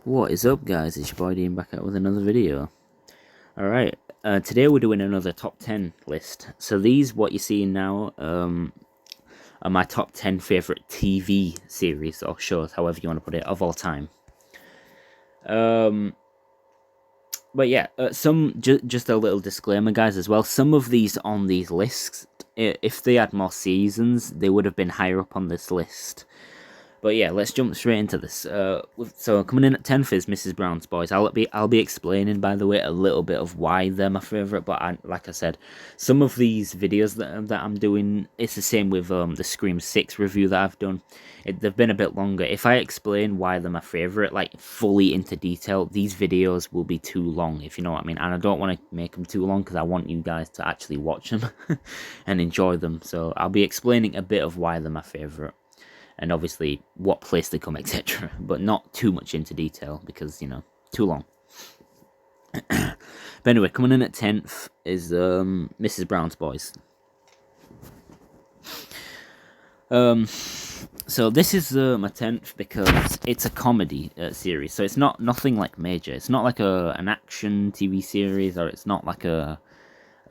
What is up, guys? It's your boy Dean back out with another video. Alright, today we're doing another top 10 list. So these, what you're seeing now, are my top 10 favourite TV series or shows, however you want to put it, of all time. But yeah, just a little disclaimer, guys, as well. Some of these on these lists, if they had more seasons, they would have been higher up on this list. But yeah, let's jump straight into this. So coming in at 10th is Mrs. Brown's Boys. I'll be explaining, by the way, a little bit of why they're my favourite. But like I said, some of these videos that I'm doing, it's the same with the Scream 6 review that I've done. They've been a bit longer. If I explain why they're my favourite, like fully into detail, these videos will be too long, if you know what I mean. And I don't want to make them too long because I want you guys to actually watch them and enjoy them. So I'll be explaining a bit of why they're my favourite. And obviously what place they come, etc. But not too much into detail because, you know, too long. But anyway, coming in at 10th is Mrs. Brown's Boys. So this is my 10th because it's a comedy series. So it's nothing like major. It's not like an action TV series, or it's not like your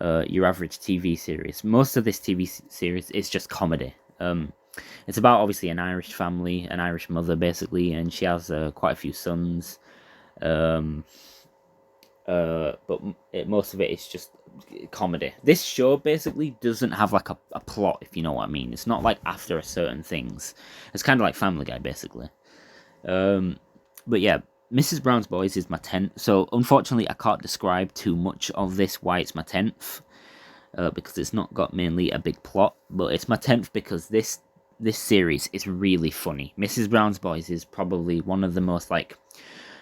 average TV series. Most of this TV series is just comedy. It's about, obviously, an Irish family, an Irish mother, basically, and she has quite a few sons. But most of it is just comedy. This show basically doesn't have like a plot, if you know what I mean. It's not like after a certain things. It's kind of like Family Guy, basically. But yeah, Mrs. Brown's Boys is my 10th. So unfortunately, I can't describe too much of this why it's my 10th. Because it's not got mainly a big plot, but it's my 10th because this series is really funny. Mrs. Brown's Boys is probably one of the most like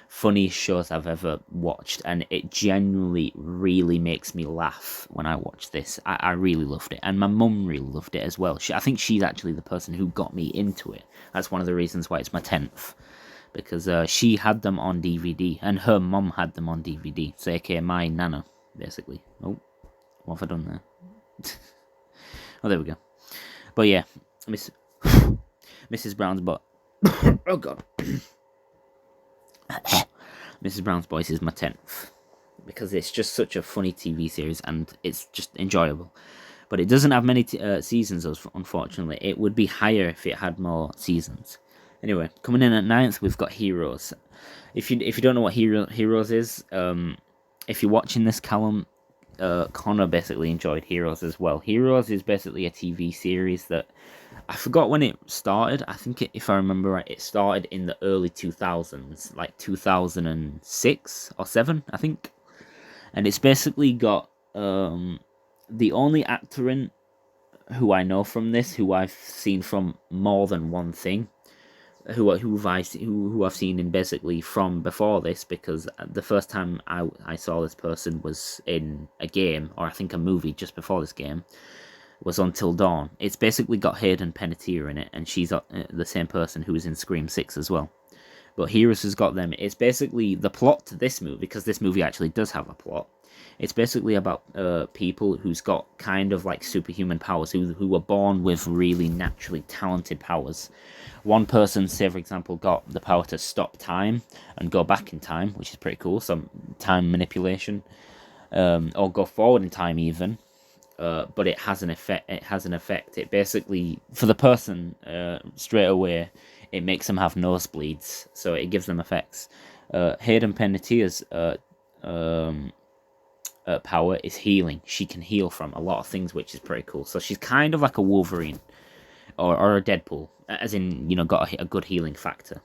funniest shows I've ever watched, and it genuinely really makes me laugh when I watch this. I really loved it, and my mum really loved it as well. I think she's actually the person who got me into it. That's one of the reasons why it's my 10th, because she had them on DVD, and her mum had them on DVD, so aka my nana, basically. Oh, what have I done there? Oh, there we go. But yeah, Mrs. Brown's oh god. Mrs. Brown's Boys is my 10th because it's just such a funny TV series and it's just enjoyable. But it doesn't have many seasons, unfortunately. It would be higher if it had more seasons. Anyway, coming in at 9th, we've got Heroes. If you don't know what Heroes is, if you're watching this, Callum, Connor basically enjoyed Heroes as well. Heroes is basically a TV series that I forgot when it started. I think if I remember right, it started in the early 2000s, like 2006 or 7, I think. And it's basically got the only actor in who I know from this, who I've seen from more than one thing, who I've seen in basically from before this, because the first time I saw this person was in a game, or I think a movie just before this game, was Until Dawn. It's basically got Hayden Panettiere in it, and she's the same person who was in Scream 6 as well. But Heroes has got them. It's basically the plot to this movie, because this movie actually does have a plot. It's basically about people who's got kind of like superhuman powers, who were born with really naturally talented powers. One person, say for example, got the power to stop time and go back in time, which is pretty cool, some time manipulation, or go forward in time even. But it has an effect. It basically, for the person, straight away, it makes them have nosebleeds, so it gives them effects. Hayden Panettiere's power is healing. She can heal from a lot of things, which is pretty cool. So she's kind of like a Wolverine or a Deadpool, as in, you know, got a good healing factor.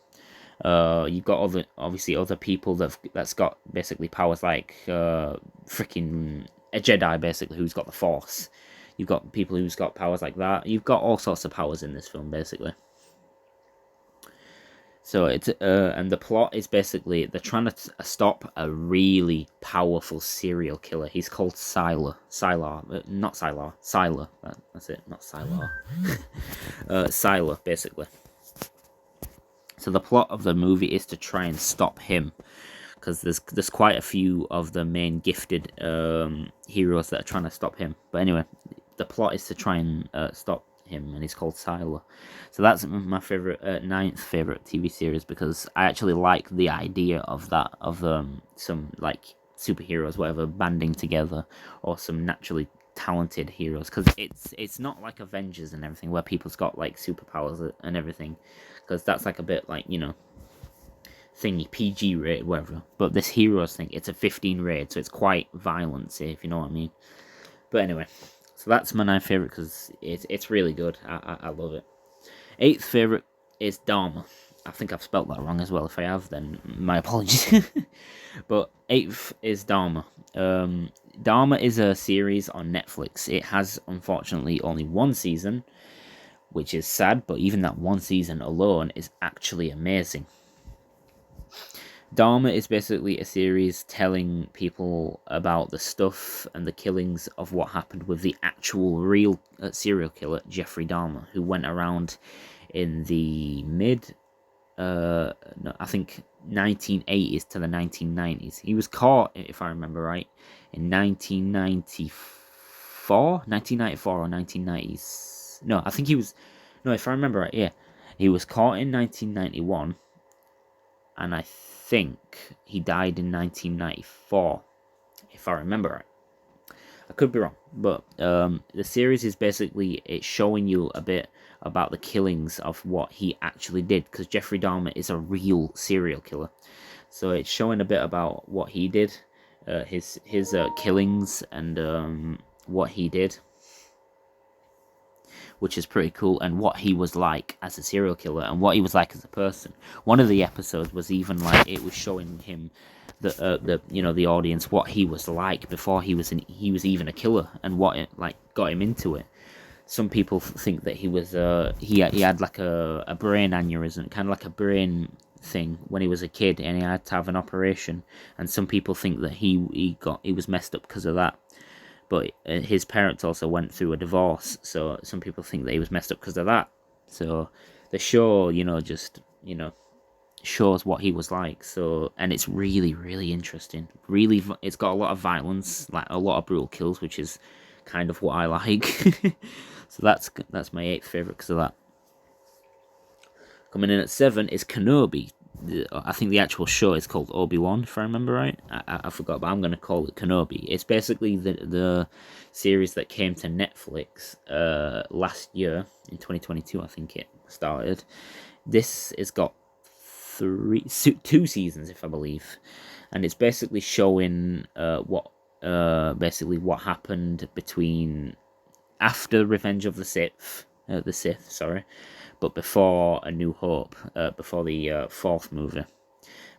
You've got other people that's got basically powers like freaking a Jedi, basically, who's got the Force. You've got people who's got powers like that. You've got all sorts of powers in this film, basically. So it's and the plot is basically they're trying to stop a really powerful serial killer. He's called Sylar, not Sylar, Sylar. That's it, not Sylar. Sylar, basically. So the plot of the movie is to try and stop him, because there's quite a few of the main gifted heroes that are trying to stop him. But anyway, the plot is to try and stop him, and he's called Siler. So that's my favorite, ninth favorite TV series, because I actually like the idea of that, of some like superheroes, whatever, banding together, or some naturally talented heroes, because it's not like Avengers and everything where people's got like superpowers and everything, because that's like a bit like, thingy, PG rated, whatever. But this Heroes thing, it's a 15 rated, so it's quite violent, if you know what I mean. But anyway, so that's my ninth favorite, because it's really good. I love it. Eighth favorite is Dharma. I think I've spelt that wrong as well. If I have, then my apologies. But eighth is Dharma. Dharma is a series on Netflix. It has, unfortunately, only one season, which is sad, but even that one season alone is actually amazing. Dharma is basically a series telling people about the stuff and the killings of what happened with the actual real serial killer, Jeffrey Dahmer, who went around in the no, I think 1980s to the 1990s. He was caught, if I remember right, in 1994 or 1990s. No, I think he was, no, if I remember right, yeah. He was caught in 1991, and I think he died in 1994, if I remember right. I could be wrong, but the series is basically, it's showing you a bit about the killings of what he actually did, because Jeffrey Dahmer is a real serial killer. So it's showing a bit about what he did, his killings, and what he did, which is pretty cool, and what he was like as a serial killer, and what he was like as a person. One of the episodes was even like, it was showing him the audience what he was like before he was even a killer, and what it like got him into it. Some people think that he was he had like a brain aneurysm, kind of like a brain thing when he was a kid, and he had to have an operation. And some people think that he was messed up because of that. But his parents also went through a divorce, so some people think that he was messed up because of that. So the show, just shows what he was like. So, and it's really, really interesting. Really, it's got a lot of violence, like a lot of brutal kills, which is kind of what I like. So that's my eighth favorite because of that. Coming in at 7 is Kenobi. I think the actual show is called ObiWan, if I remember right. I forgot, but I'm going to call it Kenobi. It's basically the series that came to Netflix last year, in 2022, I think it started. This has got 2 seasons, if I believe. And it's basically showing what happened between, after Revenge of the Sith, but before A New Hope, before the fourth movie.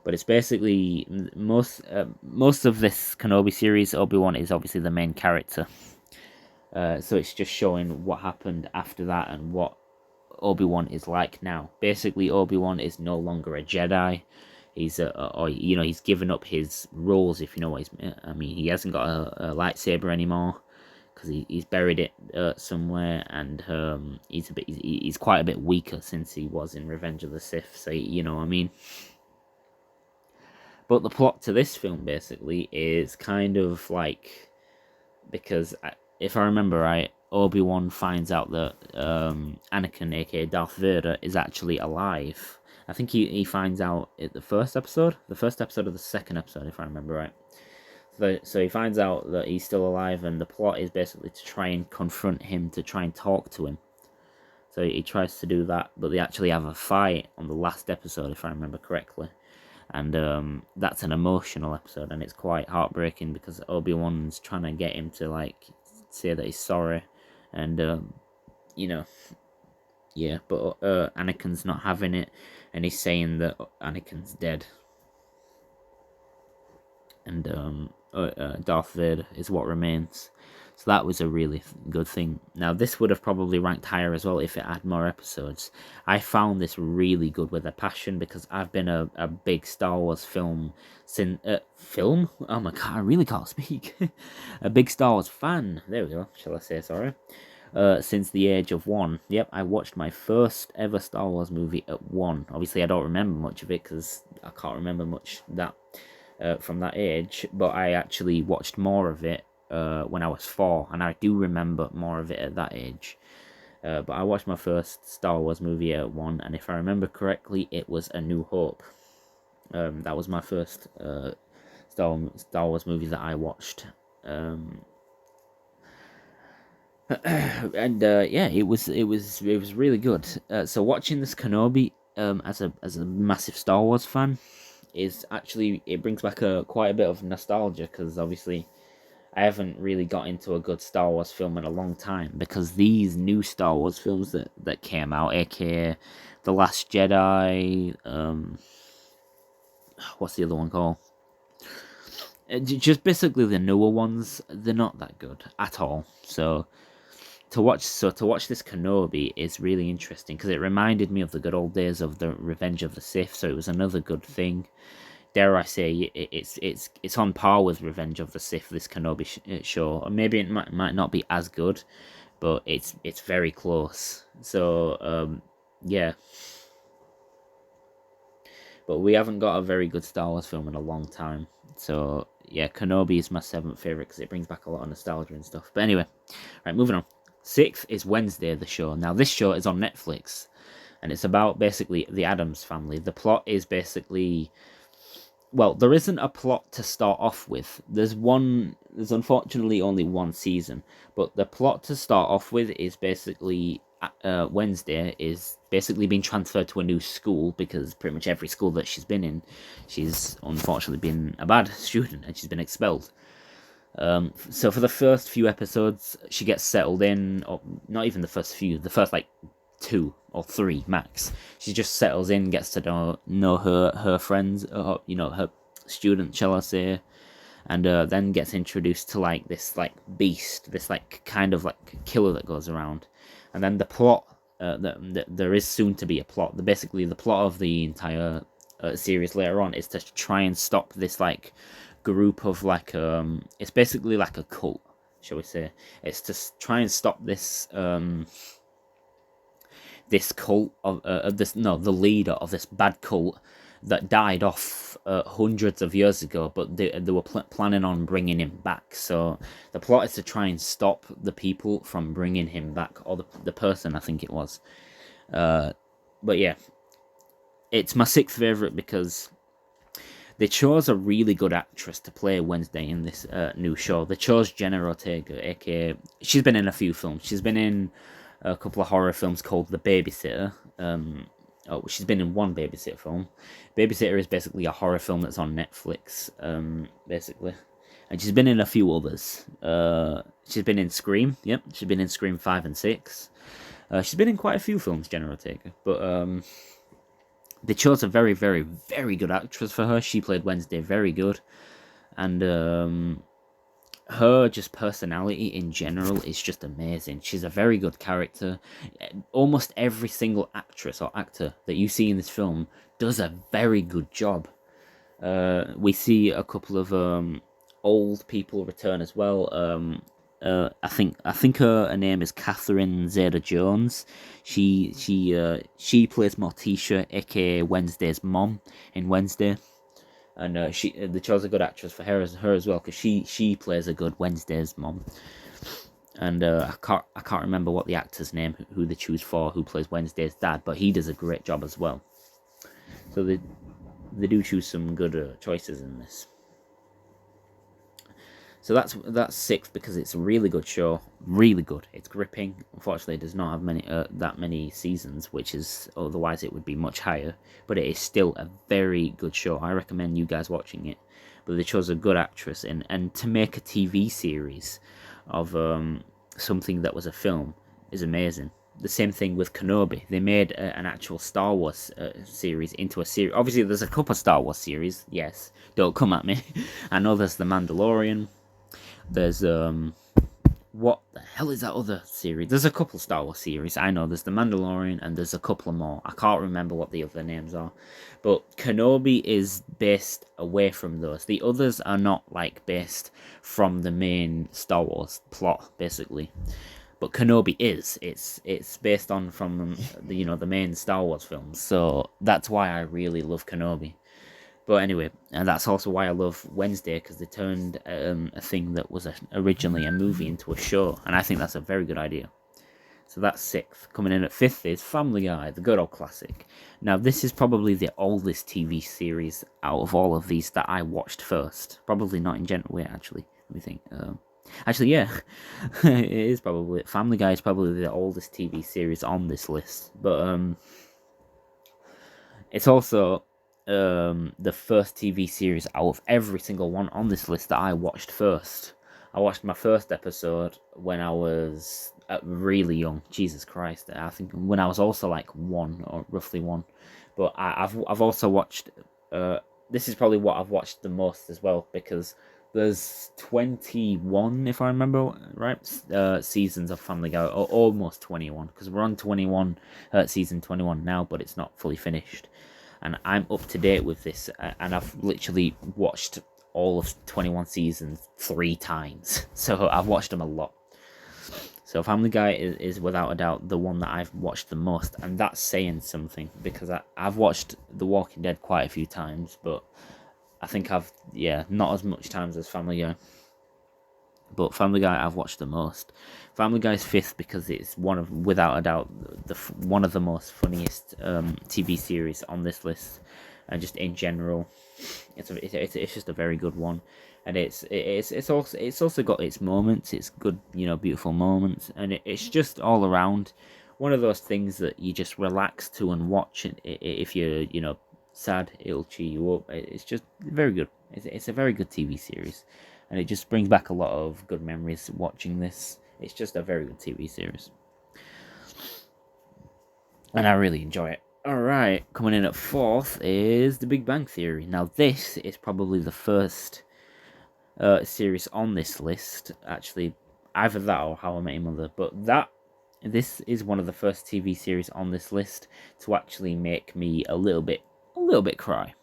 But it's basically most of this Kenobi series. Obi-Wan is obviously the main character, so it's just showing what happened after that and what Obi-Wan is like now. Basically, Obi-Wan is no longer a Jedi. He's he's given up his roles, if you know what I mean. He hasn't got a lightsaber anymore, because he's buried it somewhere, and he's quite a bit weaker since he was in Revenge of the Sith, so you know what I mean. But the plot to this film basically is kind of like, because if I remember right, Obi-Wan finds out that Anakin, aka Darth Vader, is actually alive. I think he finds out at the first episode of the second episode, if I remember right. So he finds out that he's still alive, and the plot is basically to try and confront him, to try and talk to him. So he tries to do that, but they actually have a fight on the last episode, if I remember correctly. And that's an emotional episode, and it's quite heartbreaking, because Obi-Wan's trying to get him to like say that he's sorry, and yeah, but Anakin's not having it, and he's saying that Anakin's dead, and Darth Vader is what remains. So that was a really good thing. Now, this would have probably ranked higher as well if it had more episodes. I found this really good with a passion, because I've been a big Star Wars film film? Oh my god, I really can't speak. A big Star Wars fan. There we go, shall I say, sorry. Since the age of 1. Yep, I watched my first ever Star Wars movie at 1. Obviously, I don't remember much of it, because I can't remember much from that age, but I actually watched more of it when I was 4, and I do remember more of it at that age. But I watched my first Star Wars movie at one, and if I remember correctly, it was A New Hope. That was my first Star Wars movie that I watched. And yeah, it was really good. So watching this Kenobi, as a massive Star Wars fan, is actually, it brings back quite a bit of nostalgia, because obviously I haven't really got into a good Star Wars film in a long time, because these new Star Wars films that came out, aka The Last Jedi, what's the other one called? Just basically the newer ones, they're not that good at all. So to watch this Kenobi is really interesting, because it reminded me of the good old days of the Revenge of the Sith. So it was another good thing. Dare I say, it's on par with Revenge of the Sith. This Kenobi show, or maybe it might not be as good, but it's very close. So yeah. But we haven't got a very good Star Wars film in a long time. So yeah, Kenobi is my 7th favorite, because it brings back a lot of nostalgia and stuff. But anyway, right, moving on. 6th is Wednesday, the show. Now this show is on Netflix, and it's about basically the Addams family. The plot is basically, well, there isn't a plot to start off with. There's unfortunately only one season, but the plot to start off with is basically Wednesday is basically being transferred to a new school, because pretty much every school that she's been in, she's unfortunately been a bad student and she's been expelled. So for the first few episodes, she gets settled in, or not even the first few, the first like 2 or 3 max. She just settles in, gets to know her friends, her student, shall I say, and then gets introduced to like this like beast, this like kind of like killer that goes around, and then the plot. There is soon to be a plot. Basically, the plot of the entire series later on is to try and stop this like group of like it's basically like a cult, shall we say. It's to try and stop this cult of this no the leader of this bad cult that died off hundreds of years ago, but they were planning on bringing him back. So the plot is to try and stop the people from bringing him back, or the person, I think it was. But yeah, it's my 6th favorite because they chose a really good actress to play Wednesday in this new show. They chose Jenna Ortega, aka, she's been in a few films. She's been in a couple of horror films called The Babysitter. She's been in one Babysitter film. Babysitter is basically a horror film that's on Netflix, basically. And she's been in a few others. She's been in Scream. Yep, she's been in Scream 5 and 6. She's been in quite a few films, Jenna Ortega. But they chose a very, very, very good actress for her. She played Wednesday very good. And her just personality in general is just amazing. She's a very good character. Almost every single actress or actor that you see in this film does a very good job. We see a couple of old people return as well. I think her name is Catherine Zeta-Jones. She plays Morticia, aka Wednesday's mom in Wednesday. And they chose a good actress for her as well, because she plays a good Wednesday's mom. And I can't remember what the actor's name who they choose for, who plays Wednesday's dad, but he does a great job as well. So they do choose some good choices in this. So that's 6th, because it's a really good show, really good. It's gripping. Unfortunately, it does not have that many seasons, which is, otherwise it would be much higher. But it is still a very good show. I recommend you guys watching it. But they chose a good actress, and to make a TV series of something that was a film is amazing. The same thing with Kenobi. They made an actual Star Wars series into a series. Obviously, there's a couple of Star Wars series. Yes, don't come at me. I know there's The Mandalorian. There's what the hell is that other series? There's a couple Star Wars series. I know there's The Mandalorian and there's a couple more. I can't remember what the other names are. But Kenobi is based away from those. The others are not like based from the main Star Wars plot, basically. But Kenobi is. It's based on from the main Star Wars films. So that's why I really love Kenobi. But anyway, and that's also why I love Wednesday, because they turned a thing that was originally a movie into a show, and I think that's a very good idea. So that's 6th. Coming in at 5th is Family Guy, the good old classic. Now, this is probably the oldest TV series out of all of these that I watched first. Probably not in general. Wait, actually, let me think. Actually, yeah, it is probably. Family Guy is probably the oldest TV series on this list. But it's also the first TV series out of every single one on this list that I watched first. I watched my first episode when I was really young. Jesus Christ! I think when I was also like 1 or roughly 1. But I've also watched. This is probably what I've watched the most as well, because there's 21, if I remember right, seasons of Family Guy, or almost 21, because we're on 21, season 21 now, but it's not fully finished. And I'm up to date with this, and I've literally watched all of 21 seasons 3 times. So I've watched them a lot. So Family Guy is without a doubt the one that I've watched the most, and that's saying something, because I've watched The Walking Dead quite a few times, but I think not as much times as Family Guy. But Family Guy I've watched the most. Family Guy's 5th because it's without a doubt, one of the most funniest TV series on this list, and just in general, it's just a very good one, and it's also got its moments. It's good, beautiful moments, and it's just all around one of those things that you just relax to and watch. If you're sad, it'll cheer you up. It's just very good. It's a very good TV series, and it just brings back a lot of good memories watching this. It's just a very good TV series, and I really enjoy it. Alright, coming in at 4th is The Big Bang Theory. Now, this is probably the first series on this list, actually, either that or How I Met Your Mother, but this is one of the first TV series on this list to actually make me a little bit cry.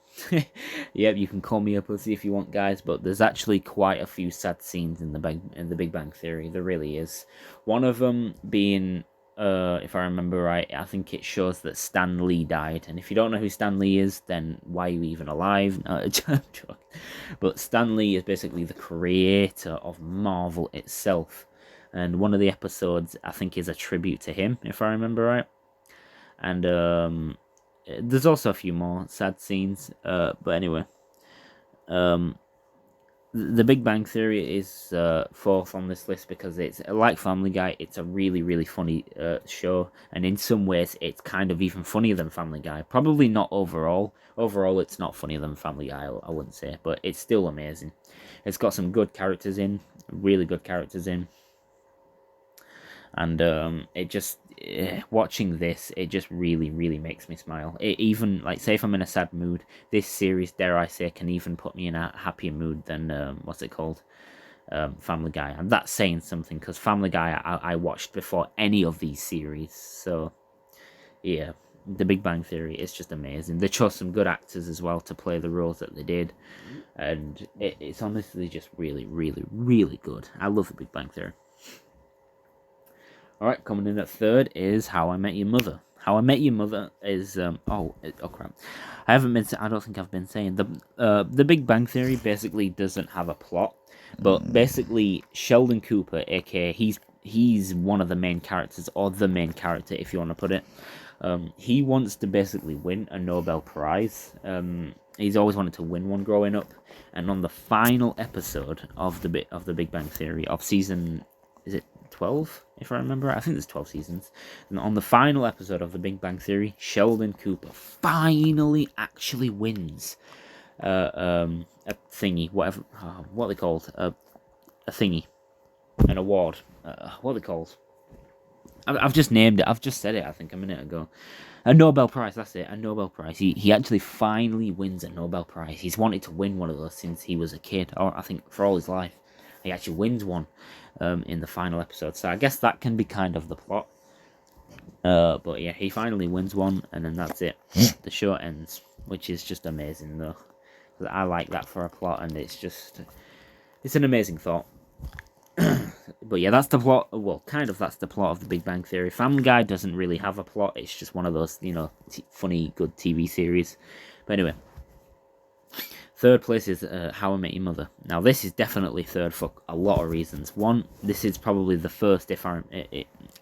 Yep, you can call me a pussy if you want, guys, but there's actually quite a few sad scenes in the Big Bang Theory. There really is. One of them being, if I remember right, I think it shows that Stan Lee died. And if you don't know who Stan Lee is, then why are you even alive? No, but Stan Lee is basically the creator of Marvel itself. And one of the episodes, I think, is a tribute to him, if I remember right. And there's also a few more sad scenes. But anyway, The Big Bang Theory is 4th on this list because it's like Family Guy. It's a really, really funny show, and in some ways, it's kind of even funnier than Family Guy. Probably not overall. Overall, it's not funnier than Family Guy, I wouldn't say, but it's still amazing. It's got some good characters in, really good characters in, and it just watching this, it just really, really makes me smile. It even, like, say if I'm in a sad mood, this series, dare I say, can even put me in a happier mood than what's it called, Family Guy. And that's saying something, because Family Guy I watched before any of these series. So yeah, The Big Bang Theory is just amazing. They chose some good actors as well to play the roles that they did, and it's honestly just really, really, really good. I love The Big Bang Theory. Alright, coming in at 3rd is How I Met Your Mother. How I Met Your Mother is oh crap, I don't think I've been saying the Big Bang Theory basically doesn't have a plot, but basically Sheldon Cooper, aka he's one of the main characters, or the main character if you want to put it. He wants to basically win a Nobel Prize. He's always wanted to win one growing up, and on the final episode of the Big Bang Theory of season, is it 12, if I remember right? I think there's 12 seasons. And on the final episode of The Big Bang Theory, Sheldon Cooper finally actually wins a thingy, whatever, what are they called? A thingy, an award. What are they called? I've just named it. I've just said it, I think, a minute ago. A Nobel Prize, that's it, a Nobel Prize. He actually finally wins a Nobel Prize. He's wanted to win one of those since he was a kid, or I think for all his life. He actually wins one in the final episode. So I guess that can be kind of the plot. But yeah, he finally wins one, and then that's it. The show ends, which is just amazing, though. I like that for a plot, and it's an amazing thought. But yeah, that's the plot. Well, kind of that's the plot of The Big Bang Theory. Family Guy doesn't really have a plot. It's just one of those, funny, good TV series. But anyway, Third place is How I Met Your Mother. Now, this is definitely third for a lot of reasons. One, this is probably the first, if I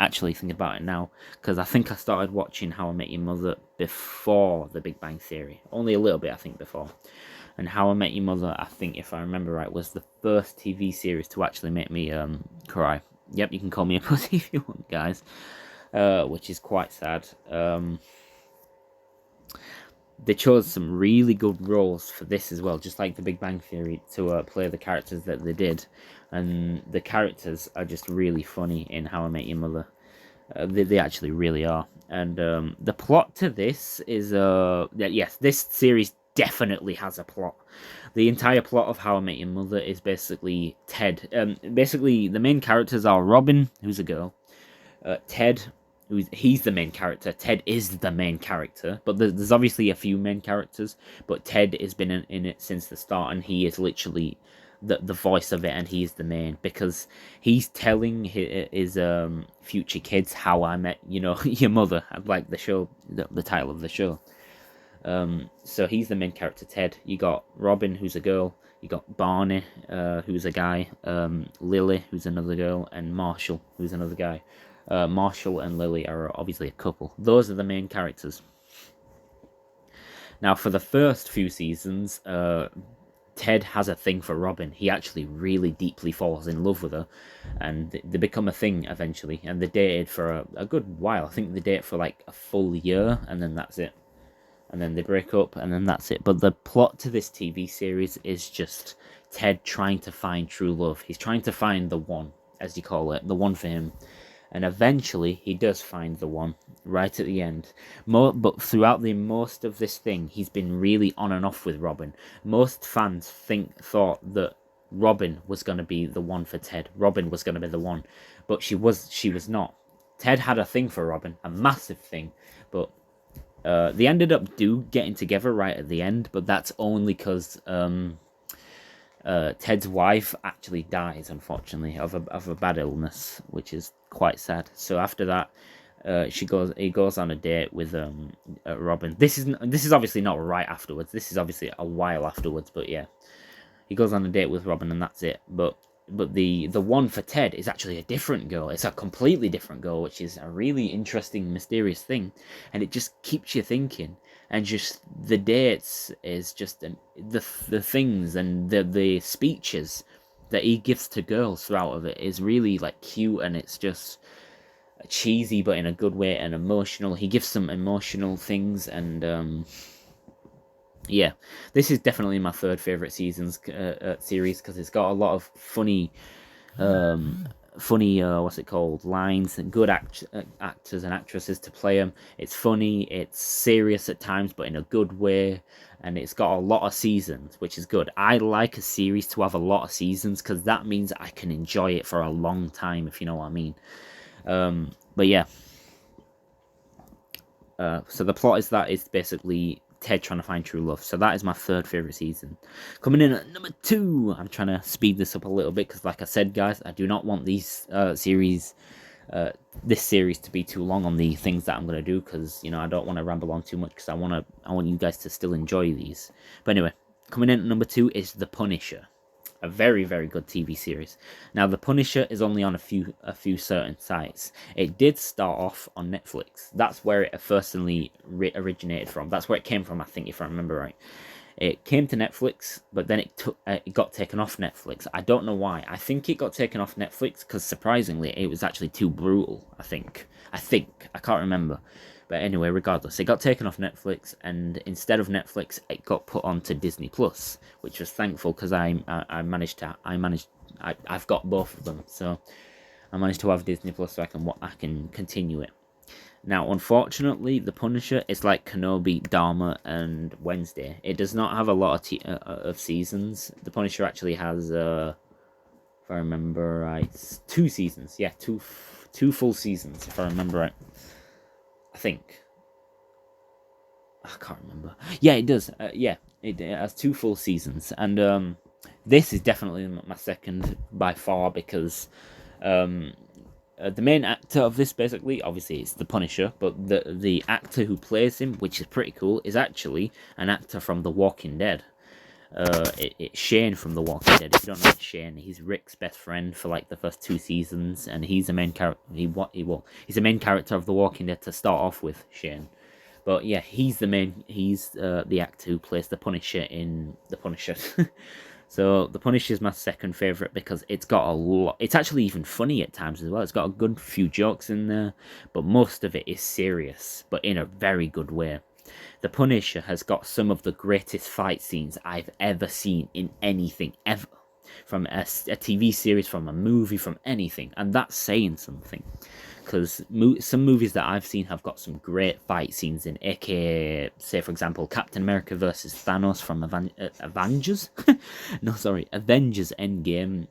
actually think about it now, because I think I started watching How I Met Your Mother before The Big Bang Theory. Only a little bit, I think, before. And How I Met Your Mother, I think, if I remember right, was the first TV series to actually make me cry. Yep, you can call me a pussy if you want, guys. Which is quite sad. They chose some really good roles for this as well, just like The Big Bang Theory, to play the characters that they did. And the characters are just really funny in How I Met Your Mother. They actually really are. And the plot to this is, yes, this series definitely has a plot. The entire plot of How I Met Your Mother is basically Ted. Basically, the main characters are Robin, who's a girl, Ted, he's the main character. Ted is the main character, but there's obviously a few main characters. But Ted has been in it since the start, and he is literally the voice of it, and he's the main, because he's telling his future kids how I met your mother, like the show, the title of the show. So he's the main character, Ted. You got Robin, who's a girl. You got Barney, who's a guy. Lily, who's another girl, and Marshall, who's another guy. Marshall and Lily are obviously a couple. Those are the main characters. Now, for the first few seasons, Ted has a thing for Robin. He actually really deeply falls in love with her, and they become a thing eventually. And they dated for a good while. I think they date for like a full year, and then that's it. And then they break up, and then that's it. But the plot to this TV series is just Ted trying to find true love. He's trying to find the one, as you call it, the one for him. And eventually, he does find the one right at the end. But throughout most of this thing, he's been really on and off with Robin. Most fans thought that Robin was going to be the one for Ted. Robin was going to be the one, but she was not. Ted had a thing for Robin, a massive thing, but they ended up getting together right at the end. But that's only because Ted's wife actually dies, unfortunately, of a bad illness, which is quite sad. So after that, he goes on a date with Robin. This is obviously not right afterwards. This is obviously a while afterwards. But yeah, he goes on a date with Robin, and that's it. But the one for Ted is actually a different girl. It's a completely different girl, which is a really interesting, mysterious thing, and it just keeps you thinking. And just the dates is just the things and the speeches that he gives to girls throughout of it is really like cute, and it's just cheesy but in a good way, and emotional. He gives some emotional things, and yeah, this is definitely my third favorite series, because it's got a lot of funny what's it called, lines, and good actors and actresses to play them. It's funny, it's serious at times, but in a good way, and it's got a lot of seasons, which is good. I like a series to have a lot of seasons, because that means I can enjoy it for a long time, if you know what I mean. But yeah, so the plot is basically Ted trying to find true love. So that is my third favorite season. Coming in at number 2, I'm trying to speed this up a little bit, because like I said, guys, I do not want this series to be too long on the things that I'm going to do, because I don't want to ramble on too much, because I want you guys to still enjoy these. But anyway, coming in at number 2 is The Punisher. A very, very good TV series. Now, The Punisher is only on a few certain sites. It did start off on Netflix. That's where it firstly originated from. That's where it came from, I think, if I remember right. It came to Netflix, but then it got taken off Netflix. I don't know why. I think it got taken off Netflix because, surprisingly, it was actually too brutal, I think. I can't remember. But anyway, regardless, it got taken off Netflix, and instead of Netflix, it got put onto Disney Plus, which was thankful, because I've got both of them, so I managed to have Disney Plus, so I can continue it. Now, unfortunately, The Punisher is like Kenobi, Dharma, and Wednesday. It does not have a lot of seasons. The Punisher actually has, if I remember right, 2 seasons. Yeah, two full seasons, if I remember right. I think. I can't remember. Yeah, it does. It has 2 full seasons, and this is definitely my second by far, because the main actor of this, basically, obviously, it's the Punisher, but the actor who plays him, which is pretty cool, is actually an actor from The Walking Dead. It's Shane from The Walking Dead. If you don't know, it's Shane. He's Rick's best friend for like the first 2 seasons, and he's the main character. He's the main character of The Walking Dead to start off with, Shane. But yeah, he's the main. He's the actor who plays the Punisher in The Punisher. So The Punisher is my second favorite because it's got a lot. It's actually even funny at times as well. It's got a good few jokes in there, but most of it is serious, but in a very good way. The Punisher has got some of the greatest fight scenes I've ever seen in anything ever. From a TV series, from a movie, from anything. And that's saying something. Because some movies that I've seen have got some great fight scenes in, aka, say for example, Captain America versus Thanos from Avengers? No, sorry, Avengers Endgame.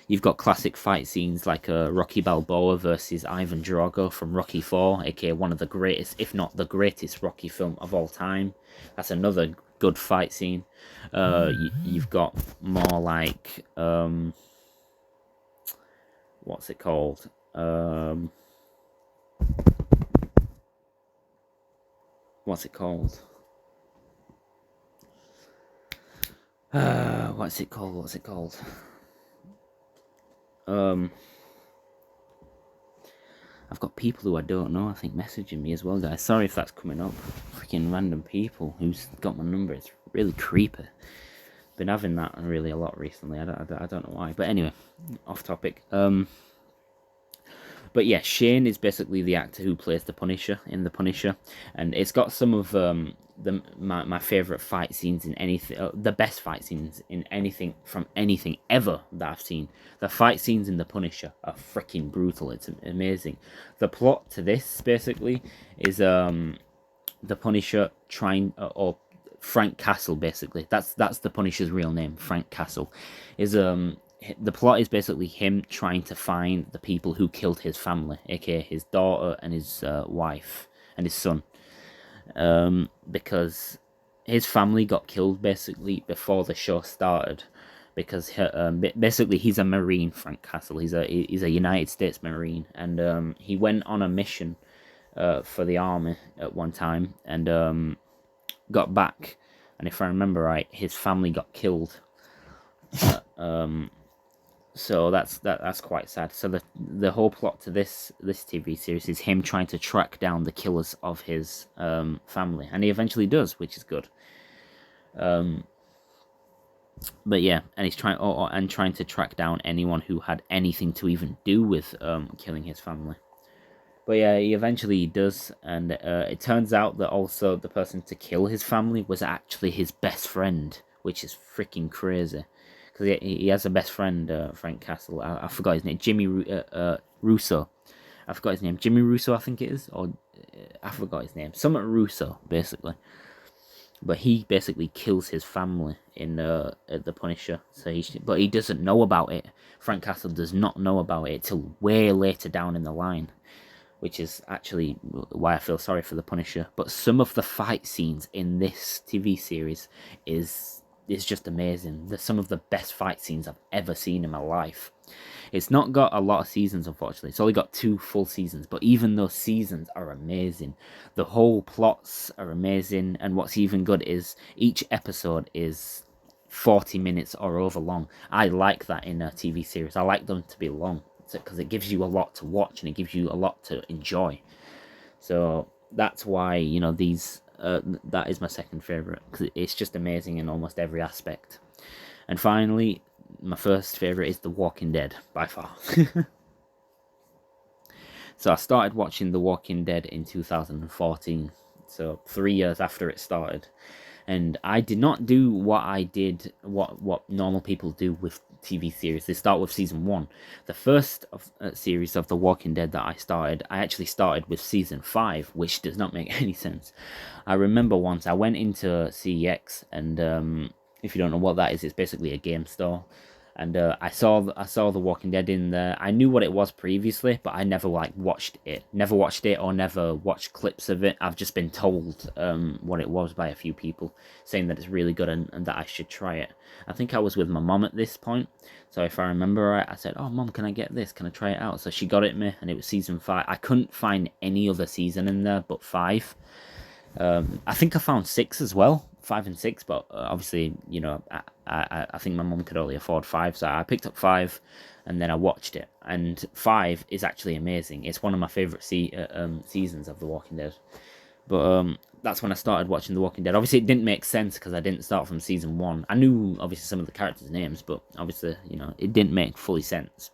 You've got classic fight scenes like Rocky Balboa versus Ivan Drago from Rocky 4, aka one of the greatest, if not the greatest Rocky film of all time. That's another good fight scene. You've got more like, what's it called? What's it called? What's it called? I've got people who I don't know, I think, messaging me as well, guys. Sorry if that's coming up. Freaking random people who's got my number. It's really creepy. Been having that really a lot recently. I don't know why. But anyway, off topic. But yeah, Shane is basically the actor who plays the Punisher in The Punisher, and it's got some of my favorite fight scenes in anything, the best fight scenes in anything from anything ever that I've seen. The fight scenes in The Punisher are freaking brutal. It's amazing. The plot to this basically is the Punisher trying or Frank Castle, basically. That's the Punisher's real name. Frank Castle is the plot is basically him trying to find the people who killed his family, aka his daughter and his wife and his son, because his family got killed basically before the show started. Because basically he's a Marine, Frank Castle. He's a United States Marine, and he went on a mission for the army at one time, and got back. And if I remember right, his family got killed. So that's quite sad. So the whole plot to this TV series is him trying to track down the killers of his family, and he eventually does, which is good. But yeah, and he's trying to track down anyone who had anything to even do with killing his family. But yeah, he eventually does, and it turns out that also the person to kill his family was actually his best friend, which is freaking crazy. Because he has a best friend, Frank Castle. I forgot his name, Jimmy Russo. I forgot his name, Jimmy Russo, I think it is, or I forgot his name, something Russo, basically. But he basically kills his family in The Punisher. But he doesn't know about it. Frank Castle does not know about it till way later down in the line, which is actually why I feel sorry for The Punisher. But some of the fight scenes in this TV series is just amazing. They're some of the best fight scenes I've ever seen in my life. It's not got a lot of seasons, unfortunately. It's only got 2 full seasons, but even those seasons are amazing. The whole plots are amazing, and what's even good is each episode is 40 minutes or over long. I like that in a TV series. I like them to be long, because it gives you a lot to watch, and it gives you a lot to enjoy. So that's why, these... that is my second favorite, because it's just amazing in almost every aspect. And finally, my first favorite is The Walking Dead, by far. So I started watching The Walking Dead in 2014, so 3 years after it started. And I did not do what normal people do with TV series. They start with season 1. The first series of The Walking Dead that I actually started with season 5, which does not make any sense. I remember once I went into CEX, and if you don't know what that is, it's basically a game store. And I saw The Walking Dead in there. I knew what it was previously, but I never watched it. Never watched it or never watched clips of it. I've just been told what it was by a few people, saying that it's really good and that I should try it. I think I was with my mom at this point, so if I remember right, I said, "Oh, Mom, can I get this? Can I try it out?" So she got it me, and it was season 5. I couldn't find any other season in there but 5. I think I found 6 as well, 5 and 6, but obviously, you know, I think my mum could only afford 5, so I picked up 5, and then I watched it. And 5 is actually amazing. It's one of my favorite seasons of The Walking Dead. But that's when I started watching The Walking Dead. Obviously, it didn't make sense because I didn't start from season 1. I knew obviously some of the characters' names, but obviously, you know, it didn't make fully sense.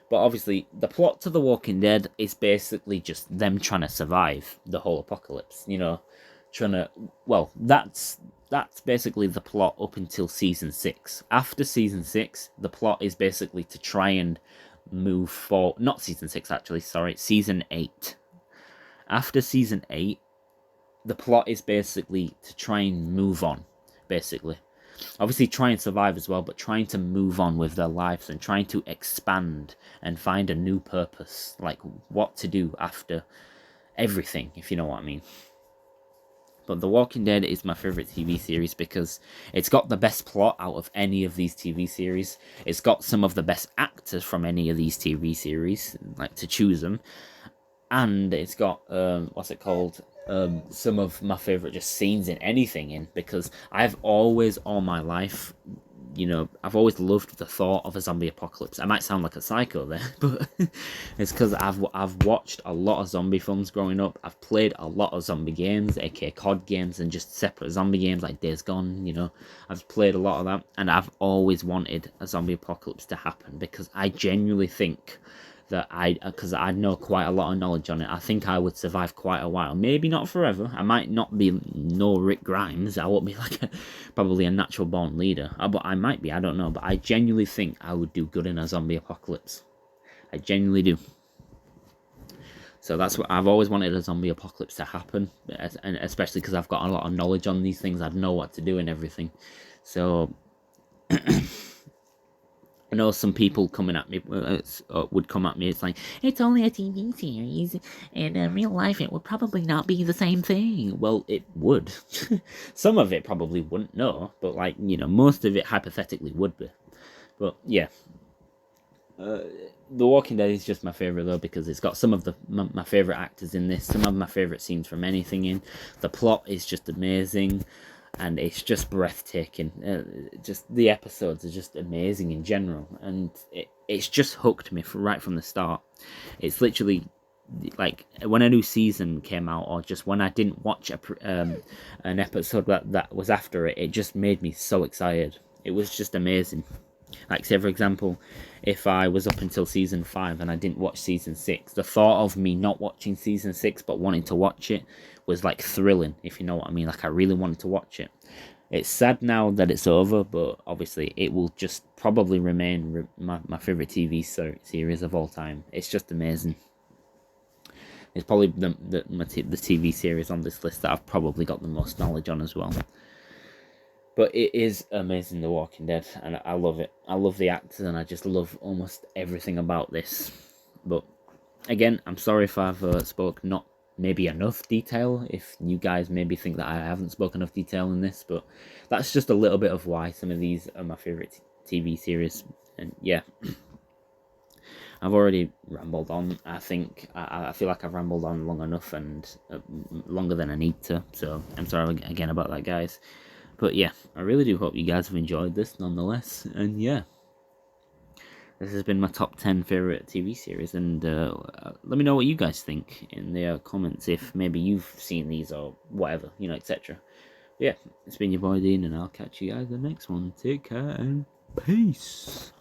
But obviously, the plot to The Walking Dead is basically just them trying to survive the whole apocalypse. You know, trying to. Well, that's basically the plot up until season 6. After season 6, the plot is basically to try and move forward. Not season 6, actually. Sorry, season 8. After season 8, the plot is basically to try and move on. Basically, obviously try and survive as well, but trying to move on with their lives and trying to expand and find a new purpose, like what to do after everything, if you know what I mean. But The Walking Dead is my favorite TV series because it's got the best plot out of any of these TV series. It's got some of the best actors from any of these TV series, like to choose them. And it's got what's it called, some of my favorite just scenes in anything in, because I've always all my life, you know, I've always loved the thought of a zombie apocalypse. I might sound like a psycho there, but it's because I've watched a lot of zombie films growing up. I've played a lot of zombie games, aka COD games, and just separate zombie games like Days Gone. You know, I've played a lot of that, and I've always wanted a zombie apocalypse to happen because I genuinely think that because I know quite a lot of knowledge on it, I think I would survive quite a while. Maybe not forever. I might not be no Rick Grimes. I won't be like probably a natural born leader. But I might be. I don't know. But I genuinely think I would do good in a zombie apocalypse. I genuinely do. So that's what I've always wanted, a zombie apocalypse to happen, and especially because I've got a lot of knowledge on these things. I'd know what to do and everything. So I know some people coming at me would come at me. It's like, it's only a TV series, and in real life it would probably not be the same thing. Well, it would. Some of it probably wouldn't, no, but like, you know, most of it hypothetically would be. But yeah, The Walking Dead is just my favorite though because it's got some of my favorite actors in this, some of my favorite scenes from anything in. The plot is just amazing. And it's just breathtaking. Just the episodes are just amazing in general, and it's just hooked me right from the start. It's literally like when a new season came out, or just when I didn't watch an episode that was after it, it just made me so excited. It was just amazing. Like, say for example, if I was up until season 5 and I didn't watch season 6, the thought of me not watching season 6 but wanting to watch it was like thrilling, if you know what I mean. Like, I really wanted to watch it. It's sad now that it's over, but obviously it will just probably remain my favorite TV series of all time. It's just amazing. It's probably the TV series on this list that I've probably got the most knowledge on as well. But it is amazing, The Walking Dead, and I love it. I love the actors, and I just love almost everything about this. But again, I'm sorry if I've spoke not maybe enough detail, if you guys maybe think that I haven't spoken enough detail in this, but that's just a little bit of why some of these are my favourite TV series. And yeah, I've already rambled on. I think I feel like I've rambled on long enough, and longer than I need to, so I'm sorry again about that, guys. But yeah, I really do hope you guys have enjoyed this nonetheless. And yeah, this has been my top 10 favourite TV series. And let me know what you guys think in the comments, if maybe you've seen these or whatever, you know, etc. Yeah, it's been your boy Dean, and I'll catch you guys in the next one. Take care and peace.